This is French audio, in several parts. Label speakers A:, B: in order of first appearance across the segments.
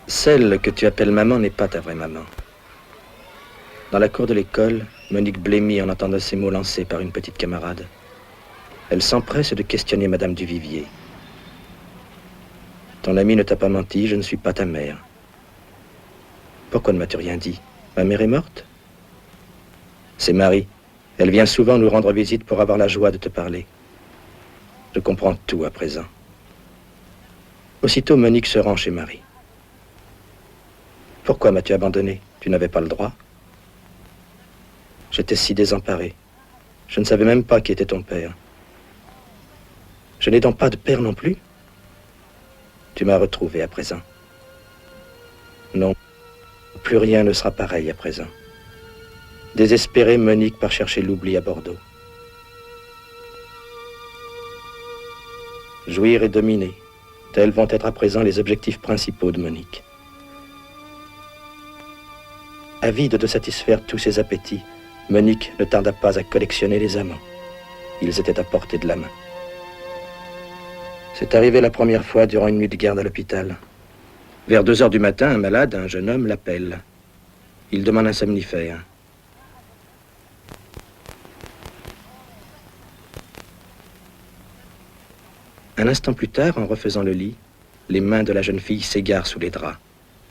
A: Celle que tu appelles maman n'est pas ta vraie maman. Dans la cour de l'école, Monique blêmit en entendant ces mots lancés par une petite camarade. Elle s'empresse de questionner Madame Duvivier. Ton ami ne t'a pas menti, je ne suis pas ta mère. Pourquoi ne m'as-tu rien dit? Ma mère est morte? C'est Marie. Elle vient souvent nous rendre visite pour avoir la joie de te parler. Je comprends tout à présent. Aussitôt, Monique se rend chez Marie. Pourquoi m'as-tu abandonné? Tu n'avais pas le droit. J'étais si désemparé. Je ne savais même pas qui était ton père. Je n'ai donc pas de père non plus? Tu m'as retrouvé à présent. Non, plus rien ne sera pareil à présent. Désespérée, Monique part chercher l'oubli à Bordeaux. Jouir et dominer, tels vont être à présent les objectifs principaux de Monique. Avide de satisfaire tous ses appétits, Monique ne tarda pas à collectionner les amants. Ils étaient à portée de la main. C'est arrivé la première fois durant une nuit de garde à l'hôpital. Vers 2 heures du matin, un malade, un jeune homme, l'appelle. Il demande un somnifère. Un instant plus tard, en refaisant le lit, les mains de la jeune fille s'égarent sous les draps.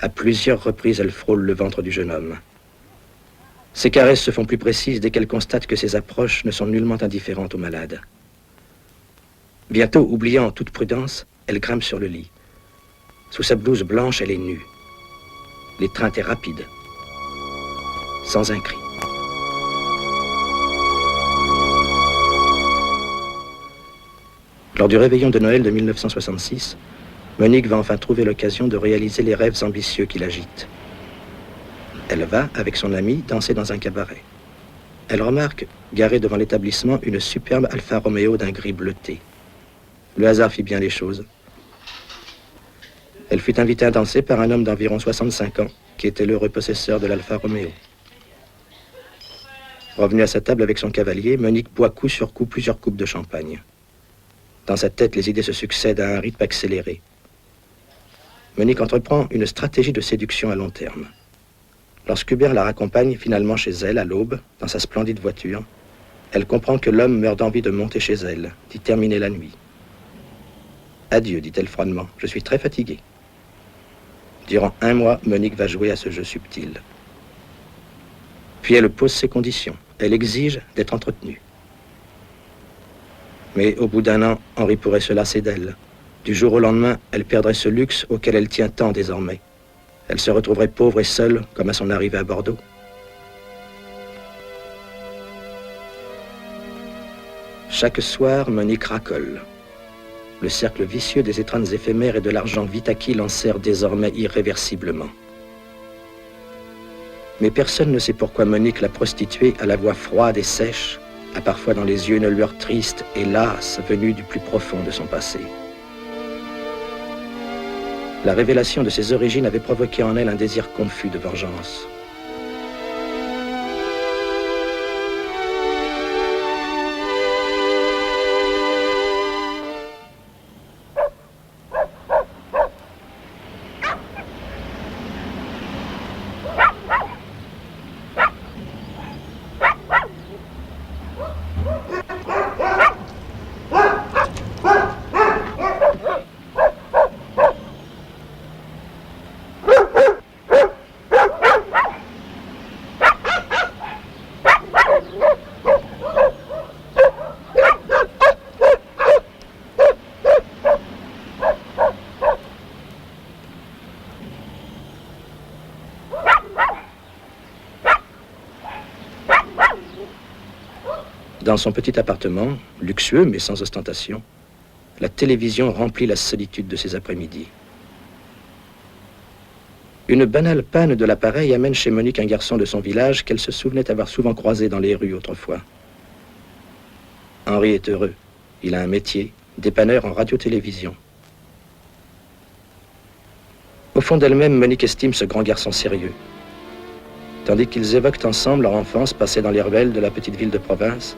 A: À plusieurs reprises, elle frôle le ventre du jeune homme. Ses caresses se font plus précises dès qu'elle constate que ses approches ne sont nullement indifférentes au malade. Bientôt, oubliant toute prudence, elle grimpe sur le lit. Sous sa blouse blanche, elle est nue. L'étreinte est rapide, sans un cri. Lors du réveillon de Noël de 1966, Monique va enfin trouver l'occasion de réaliser les rêves ambitieux qui l'agitent. Elle va, avec son amie, danser dans un cabaret. Elle remarque, garée devant l'établissement, une superbe Alfa Romeo d'un gris bleuté. Le hasard fit bien les choses. Elle fut invitée à danser par un homme d'environ 65 ans, qui était l'heureux possesseur de l'Alfa Romeo. Revenue à sa table avec son cavalier, Monique boit coup sur coup plusieurs coupes de champagne. Dans sa tête, les idées se succèdent à un rythme accéléré. Monique entreprend une stratégie de séduction à long terme. Lorsqu'Hubert la raccompagne finalement chez elle à l'aube, dans sa splendide voiture, elle comprend que l'homme meurt d'envie de monter chez elle, d'y terminer la nuit. Adieu, dit-elle froidement, je suis très fatiguée. Durant 1 mois, Monique va jouer à ce jeu subtil. Puis elle pose ses conditions. Elle exige d'être entretenue. Mais au bout d'1 an, Henri pourrait se lasser d'elle. Du jour au lendemain, elle perdrait ce luxe auquel elle tient tant désormais. Elle se retrouverait pauvre et seule, comme à son arrivée à Bordeaux. Chaque soir, Monique racole. Le cercle vicieux des étreintes éphémères et de l'argent vite acquis l'enserre désormais irréversiblement. Mais personne ne sait pourquoi Monique, la prostituée, à la voix froide et sèche, a parfois dans les yeux une lueur triste et lasse venue du plus profond de son passé. La révélation de ses origines avait provoqué en elle un désir confus de vengeance. Dans son petit appartement, luxueux mais sans ostentation, la télévision remplit la solitude de ses après-midi. Une banale panne de l'appareil amène chez Monique un garçon de son village qu'elle se souvenait avoir souvent croisé dans les rues autrefois. Henri est heureux. Il a un métier, dépanneur en radio-télévision. Au fond d'elle-même, Monique estime ce grand garçon sérieux. Tandis qu'ils évoquent ensemble leur enfance passée dans les ruelles de la petite ville de province,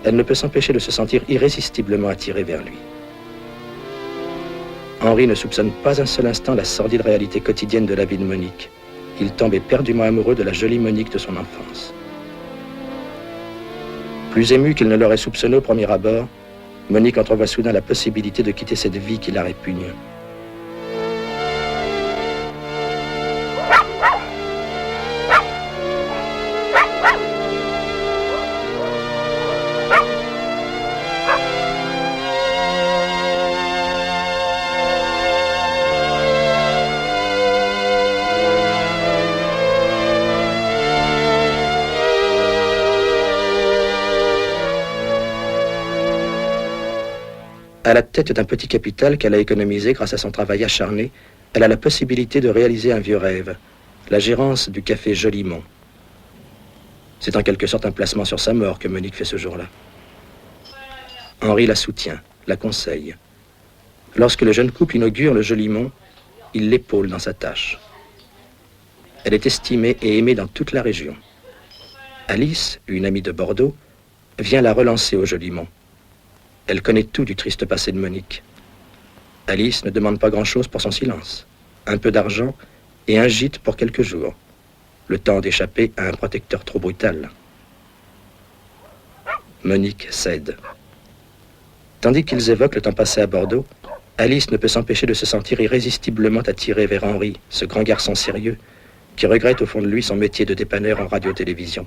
A: elle ne peut s'empêcher de se sentir irrésistiblement attirée vers lui. Henri ne soupçonne pas un seul instant la sordide réalité quotidienne de la vie de Monique. Il tombe éperdument amoureux de la jolie Monique de son enfance. Plus ému qu'il ne l'aurait soupçonné au premier abord, Monique entrevoit soudain la possibilité de quitter cette vie qui la répugne. À la tête d'un petit capital qu'elle a économisé grâce à son travail acharné, elle a la possibilité de réaliser un vieux rêve, la gérance du café Jolimont. C'est en quelque sorte un placement sur sa mort que Monique fait ce jour-là. Henri la soutient, la conseille. Lorsque le jeune couple inaugure le Jolimont, il l'épaule dans sa tâche. Elle est estimée et aimée dans toute la région. Alice, une amie de Bordeaux, vient la relancer au Jolimont. Elle connaît tout du triste passé de Monique. Alice ne demande pas grand-chose pour son silence. Un peu d'argent et un gîte pour quelques jours. Le temps d'échapper à un protecteur trop brutal. Monique cède. Tandis qu'ils évoquent le temps passé à Bordeaux, Alice ne peut s'empêcher de se sentir irrésistiblement attirée vers Henri, ce grand garçon sérieux, qui regrette au fond de lui son métier de dépanneur en radio-télévision.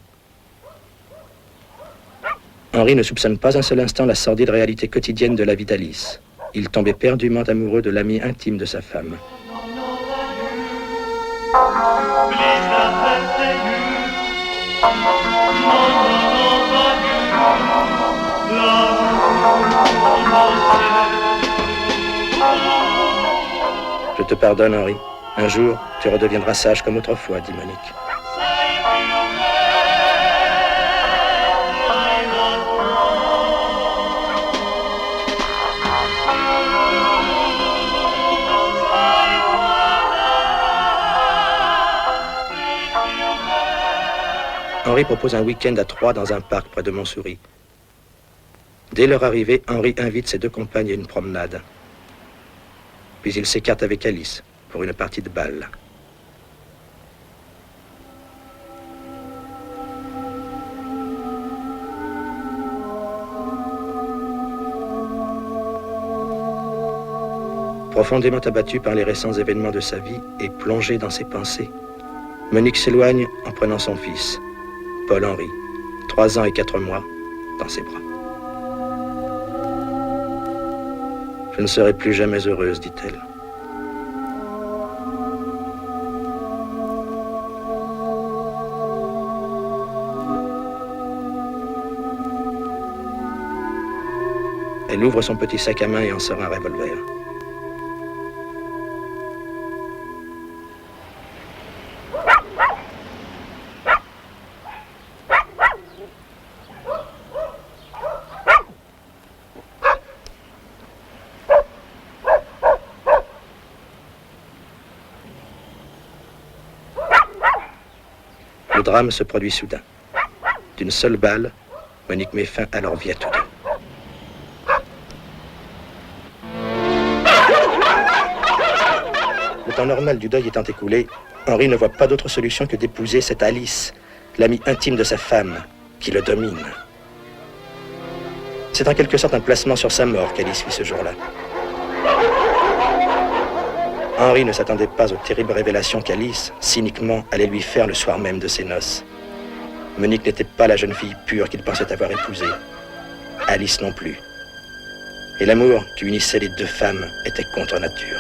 A: Henri ne soupçonne pas un seul instant la sordide réalité quotidienne de la vie d'Alice. Il tombe éperdument amoureux de l'ami intime de sa femme. Je te pardonne, Henri. Un jour, tu redeviendras sage comme autrefois, dit Monique. Henri propose un week-end à Troyes dans un parc près de Montsouris. Dès leur arrivée, Henri invite ses deux compagnes à une promenade. Puis il s'écarte avec Alice pour une partie de balle. Profondément abattu par les récents événements de sa vie et plongé dans ses pensées, Monique s'éloigne en prenant son fils, Paul-Henri, 3 ans et 4 mois, dans ses bras. Je ne serai plus jamais heureuse, dit-elle. Elle ouvre son petit sac à main et en sort un revolver. Le drame se produit soudain. D'une seule balle, Monique met fin à leur vie à tous deux. Le temps normal du deuil étant écoulé, Henri ne voit pas d'autre solution que d'épouser cette Alice, l'amie intime de sa femme, qui le domine. C'est en quelque sorte un placement sur sa mort qu'Alice fit ce jour-là. Henri ne s'attendait pas aux terribles révélations qu'Alice, cyniquement, allait lui faire le soir même de ses noces. Monique n'était pas la jeune fille pure qu'il pensait avoir épousée. Alice non plus. Et l'amour qui unissait les deux femmes était contre nature.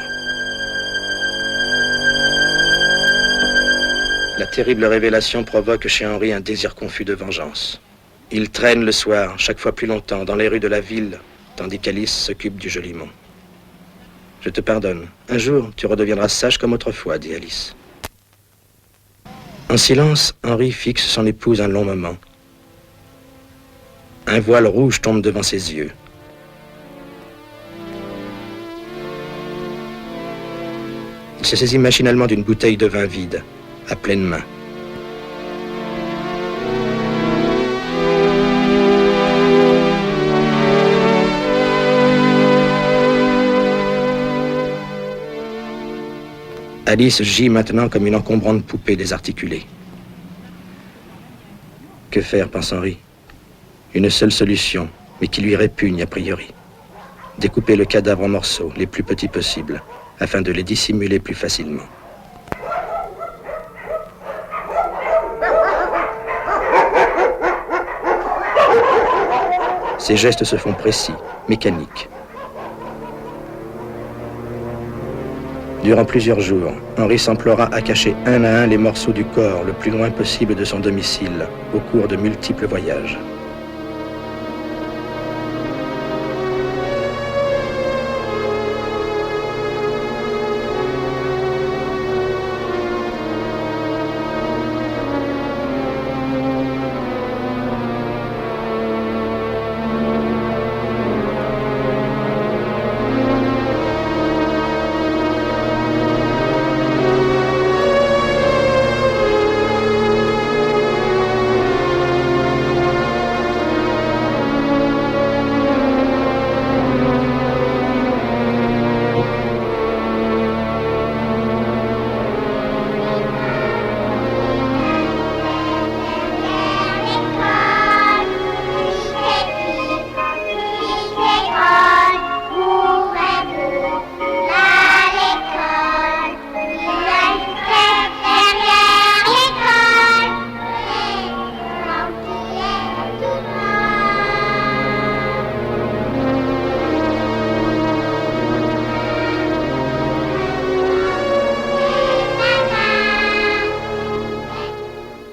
A: La terrible révélation provoque chez Henri un désir confus de vengeance. Il traîne le soir, chaque fois plus longtemps, dans les rues de la ville, tandis qu'Alice s'occupe du Jolimont. Je te pardonne. Un jour, tu redeviendras sage comme autrefois, dit Alice. En silence, Henri fixe son épouse un long moment. Un voile rouge tombe devant ses yeux. Il se saisit machinalement d'une bouteille de vin vide, à pleine main. Alice gît maintenant comme une encombrante poupée désarticulée. Que faire, pense Henri? Une seule solution, mais qui lui répugne a priori. Découper le cadavre en morceaux, les plus petits possibles, afin de les dissimuler plus facilement. Ses gestes se font précis, mécaniques. Durant plusieurs jours, Henri s'emploiera à cacher un à un les morceaux du corps le plus loin possible de son domicile, au cours de multiples voyages.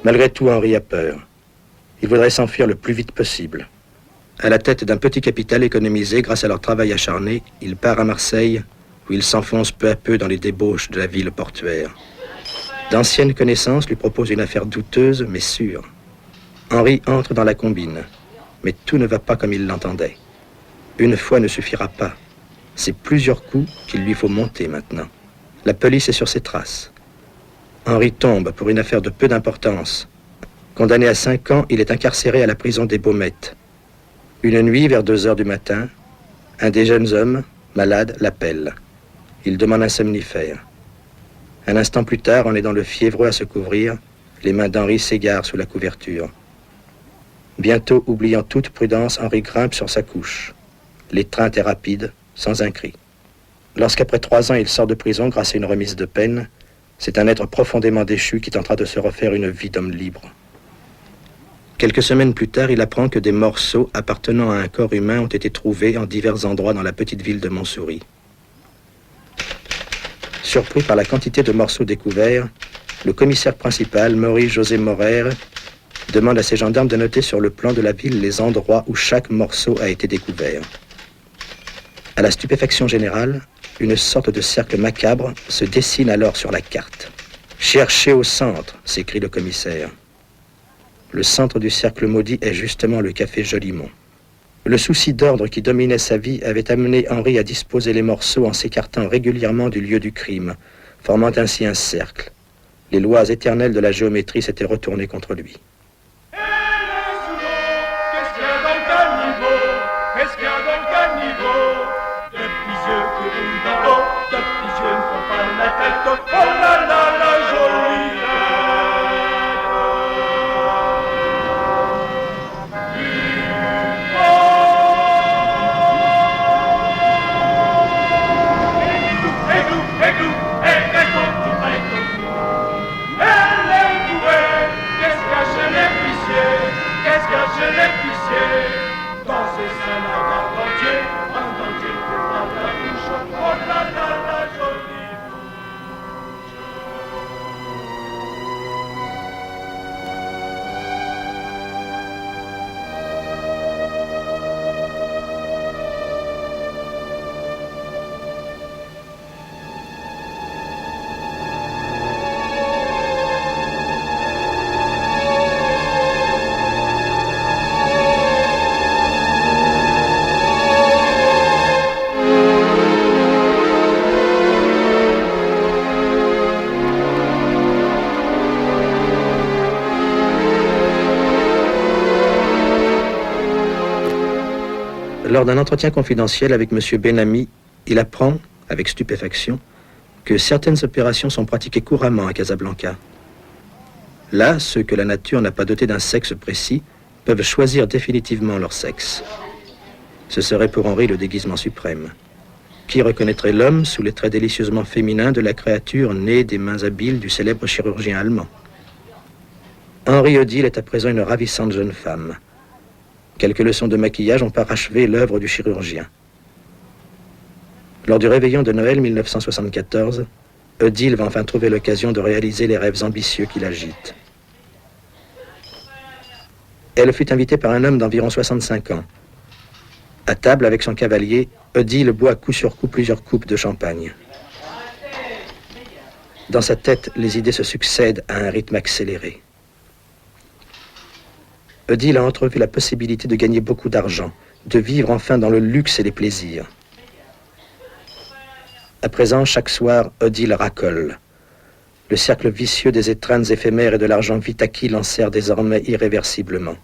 A: Malgré tout, Henri a peur. Il voudrait s'enfuir le plus vite possible. À la tête d'un petit capital économisé grâce à leur travail acharné, il part à Marseille, où il s'enfonce peu à peu dans les débauches de la ville portuaire. D'anciennes connaissances lui proposent une affaire douteuse, mais sûre. Henri entre dans la combine, mais tout ne va pas comme il l'entendait. Une fois ne suffira pas. C'est plusieurs coups qu'il lui faut monter maintenant. La police est sur ses traces. Henri tombe pour une affaire de peu d'importance. Condamné à 5 ans, il est incarcéré à la prison des Baumettes. Une nuit, vers 2 heures du matin, un des jeunes hommes, malade, l'appelle. Il demande un somnifère. Un instant plus tard, on est dans le fiévreux à se couvrir. Les mains d'Henri s'égarent sous la couverture. Bientôt, oubliant toute prudence, Henri grimpe sur sa couche. L'étreinte est rapide, sans un cri. Lorsqu'après 3 ans, il sort de prison grâce à une remise de peine, c'est un être profondément déchu qui tentera de se refaire une vie d'homme libre. Quelques semaines plus tard, il apprend que des morceaux appartenant à un corps humain ont été trouvés en divers endroits dans la petite ville de Montsouris. Surpris par la quantité de morceaux découverts, le commissaire principal, Maurice-José Morer, demande à ses gendarmes de noter sur le plan de la ville les endroits où chaque morceau a été découvert. À la stupéfaction générale, une sorte de cercle macabre se dessine alors sur la carte. « Cherchez au centre », s'écrie le commissaire. Le centre du cercle maudit est justement le café Jolimont. Le souci d'ordre qui dominait sa vie avait amené Henri à disposer les morceaux en s'écartant régulièrement du lieu du crime, formant ainsi un cercle. Les lois éternelles de la géométrie s'étaient retournées contre lui. Lors d'un entretien confidentiel avec M. Benamy, il apprend, avec stupéfaction, que certaines opérations sont pratiquées couramment à Casablanca. Là, ceux que la nature n'a pas dotés d'un sexe précis peuvent choisir définitivement leur sexe. Ce serait pour Henri le déguisement suprême. Qui reconnaîtrait l'homme sous les traits délicieusement féminins de la créature née des mains habiles du célèbre chirurgien allemand? Henri Odile est à présent une ravissante jeune femme. Quelques leçons de maquillage ont parachevé l'œuvre du chirurgien. Lors du réveillon de Noël 1974, Odile va enfin trouver l'occasion de réaliser les rêves ambitieux qui l'agitent. Elle fut invitée par un homme d'environ 65 ans. À table avec son cavalier, Odile boit coup sur coup plusieurs coupes de champagne. Dans sa tête, les idées se succèdent à un rythme accéléré. Odile a entrevu la possibilité de gagner beaucoup d'argent, de vivre enfin dans le luxe et les plaisirs. À présent, chaque soir, Odile racole. Le cercle vicieux des étreintes éphémères et de l'argent vite acquis l'enserre désormais irréversiblement.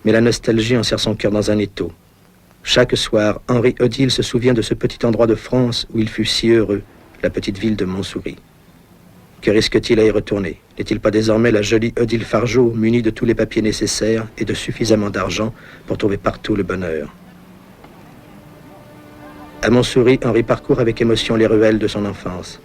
A: Mais la nostalgie enserre son cœur dans un étau. Chaque soir, Henri Odile se souvient de ce petit endroit de France où il fut si heureux, la petite ville de Montsouris. Que risque-t-il à y retourner? N'est-il pas désormais la jolie Odile Fargeau, munie de tous les papiers nécessaires et de suffisamment d'argent pour trouver partout le bonheur? À Montsouris, Henri parcourt avec émotion les ruelles de son enfance.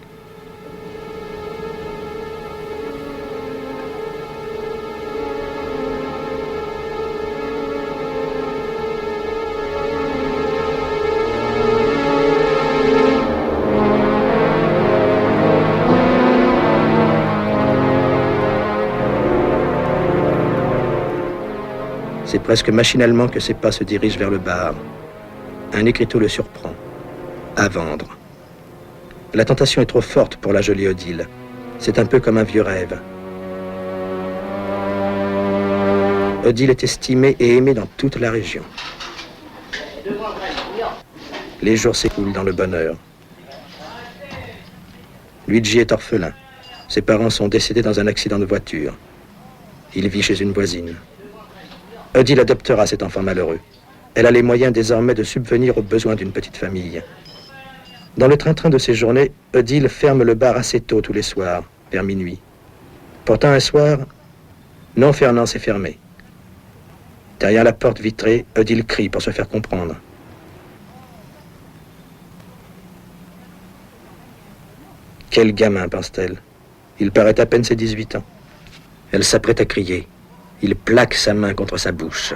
A: C'est presque machinalement que ses pas se dirigent vers le bar. Un écriteau le surprend. À vendre. La tentation est trop forte pour la jolie Odile. C'est un peu comme un vieux rêve. Odile est estimée et aimée dans toute la région. Les jours s'écoulent dans le bonheur. Luigi est orphelin. Ses parents sont décédés dans un accident de voiture. Il vit chez une voisine. Odile adoptera cet enfant malheureux. Elle a les moyens désormais de subvenir aux besoins d'une petite famille. Dans le train-train de ses journées, Odile ferme le bar assez tôt tous les soirs, vers minuit. Pourtant, un soir, non, Fernand, c'est fermé. Derrière la porte vitrée, Odile crie pour se faire comprendre. Quel gamin, pense-t-elle. Il paraît à peine ses 18 ans. Elle s'apprête à crier. Il plaque sa main contre sa bouche.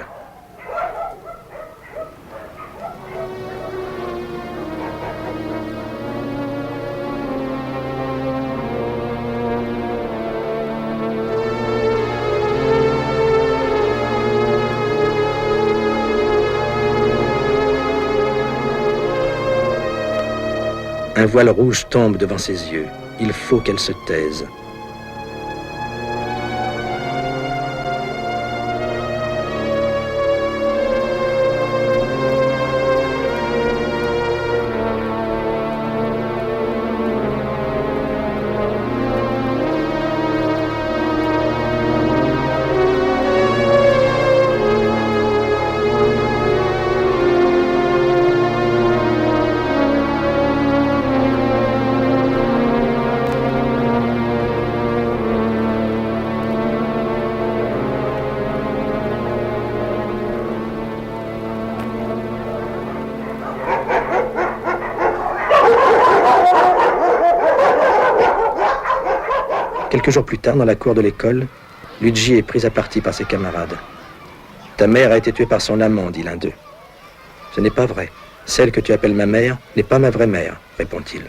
A: Un voile rouge tombe devant ses yeux. Il faut qu'elle se taise. Quelques jours plus tard, dans la cour de l'école, Luigi est pris à partie par ses camarades. « Ta mère a été tuée par son amant, dit l'un d'eux. »« Ce n'est pas vrai. Celle que tu appelles ma mère n'est pas ma vraie mère, répond-il.